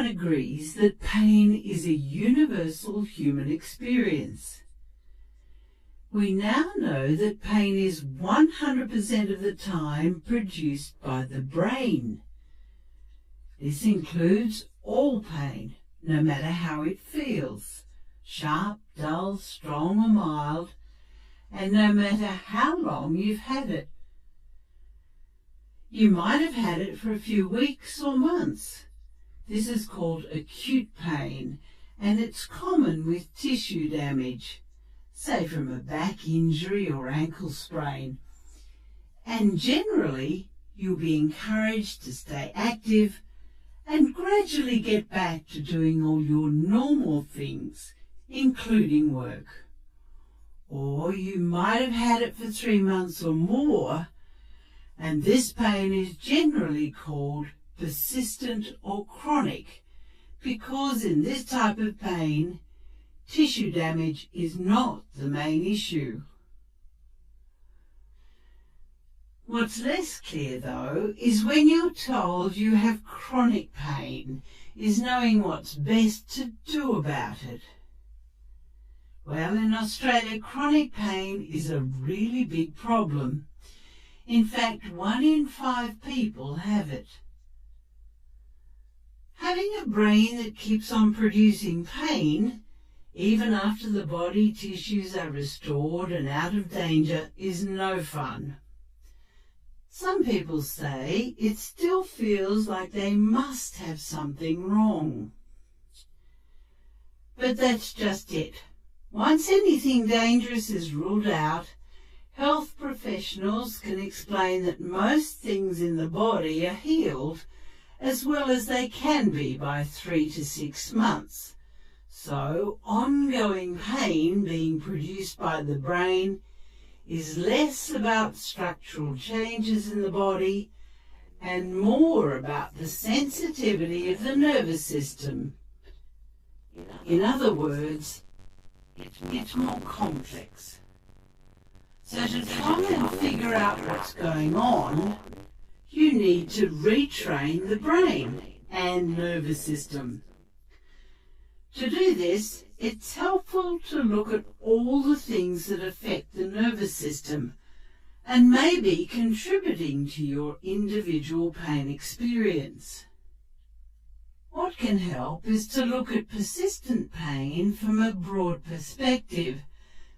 Everyone agrees that pain is a universal human experience. We now know that pain is 100% of the time produced by the brain. This includes all pain, no matter how it feels, sharp, dull, strong or mild, and no matter how long you've had it. You might have had it for a few weeks or months. This is called acute pain, and it's common with tissue damage, say from a back injury or ankle sprain. And generally, you'll be encouraged to stay active and gradually get back to doing all your normal things, including work. Or you might have had it for 3 months or more, and this pain is generally called persistent or chronic, because in this type of pain, tissue damage is not the main issue. What's less clear, though, is when you're told you have chronic pain, is knowing what's best to do about it. Well, in Australia, chronic pain is a really big problem. In fact, 1 in 5 people have it. Having a brain that keeps on producing pain, even after the body tissues are restored and out of danger, is no fun. Some people say it still feels like they must have something wrong. But that's just it. Once anything dangerous is ruled out, health professionals can explain that most things in the body are healed as well as they can be by 3 to 6 months. So ongoing pain being produced by the brain is less about structural changes in the body and more about the sensitivity of the nervous system. In other words, it's more complex. So to try and figure out what's going on, you need to retrain the brain and nervous system. To do this, it's helpful to look at all the things that affect the nervous system and may be contributing to your individual pain experience. What can help is to look at persistent pain from a broad perspective,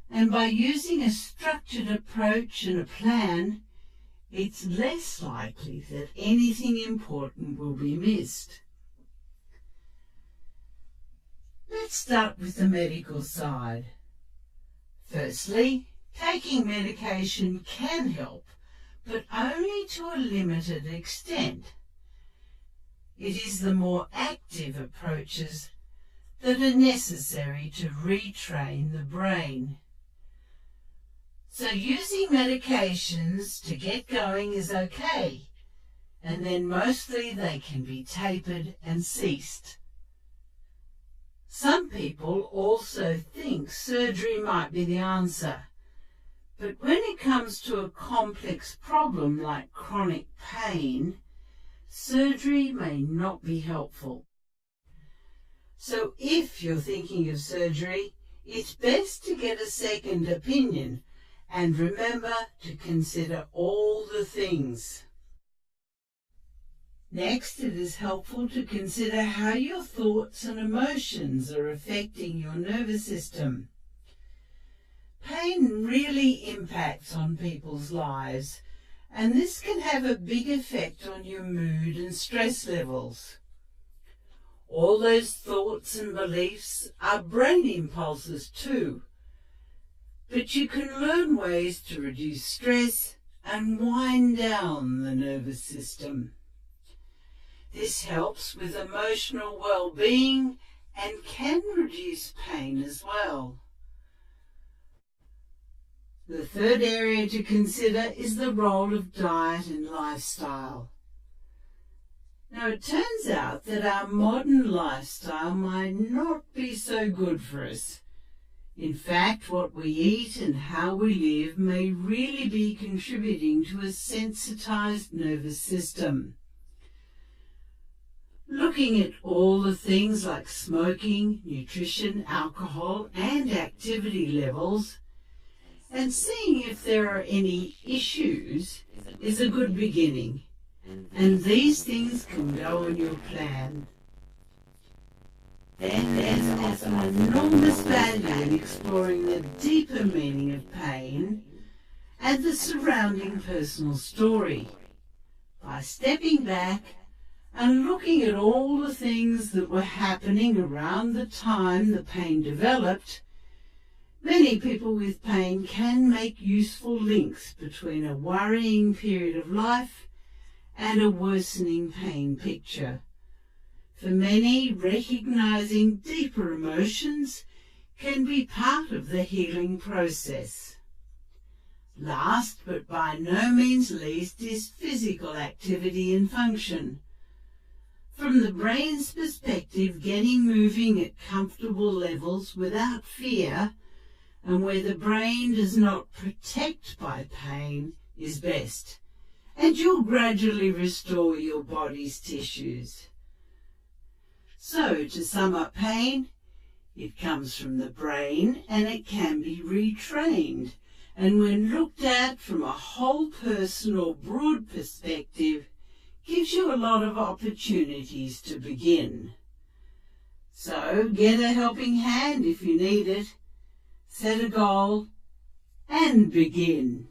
and by using a structured approach and a plan, it's less likely that anything important will be missed. Let's start with the medical side. Firstly, taking medication can help, but only to a limited extent. It is the more active approaches that are necessary to retrain the brain. So using medications to get going is okay, and then mostly they can be tapered and ceased. Some people also think surgery might be the answer, but when it comes to a complex problem like chronic pain, surgery may not be helpful. So if you're thinking of surgery, it's best to get a second opinion, and remember to consider all the things. Next, it is helpful to consider how your thoughts and emotions are affecting your nervous system. Pain really impacts on people's lives, and this can have a big effect on your mood and stress levels. All those thoughts and beliefs are brain impulses too, but you can learn ways to reduce stress and wind down the nervous system. This helps with emotional well-being and can reduce pain as well. The third area to consider is the role of diet and lifestyle. Now, it turns out that our modern lifestyle might not be so good for us. In fact, what we eat and how we live may really be contributing to a sensitized nervous system. looking at all the things like smoking, nutrition, alcohol and activity levels, and seeing if there are any issues is a good beginning, and these things can go on your plan. Then there's also enormous value in exploring the deeper meaning of pain and the surrounding personal story. By stepping back and looking at all the things that were happening around the time the pain developed, many people with pain can make useful links between a worrying period of life and a worsening pain picture. For many, recognizing deeper emotions can be part of the healing process. Last but by no means least is physical activity and function. From the brain's perspective, getting moving at comfortable levels without fear and where the brain does not protect by pain is best, and you'll gradually restore your body's tissues. So, to sum up pain, it comes from the brain and it can be retrained, and when looked at from a whole person or broad perspective, gives you a lot of opportunities to begin. So, get a helping hand if you need it, set a goal, and begin.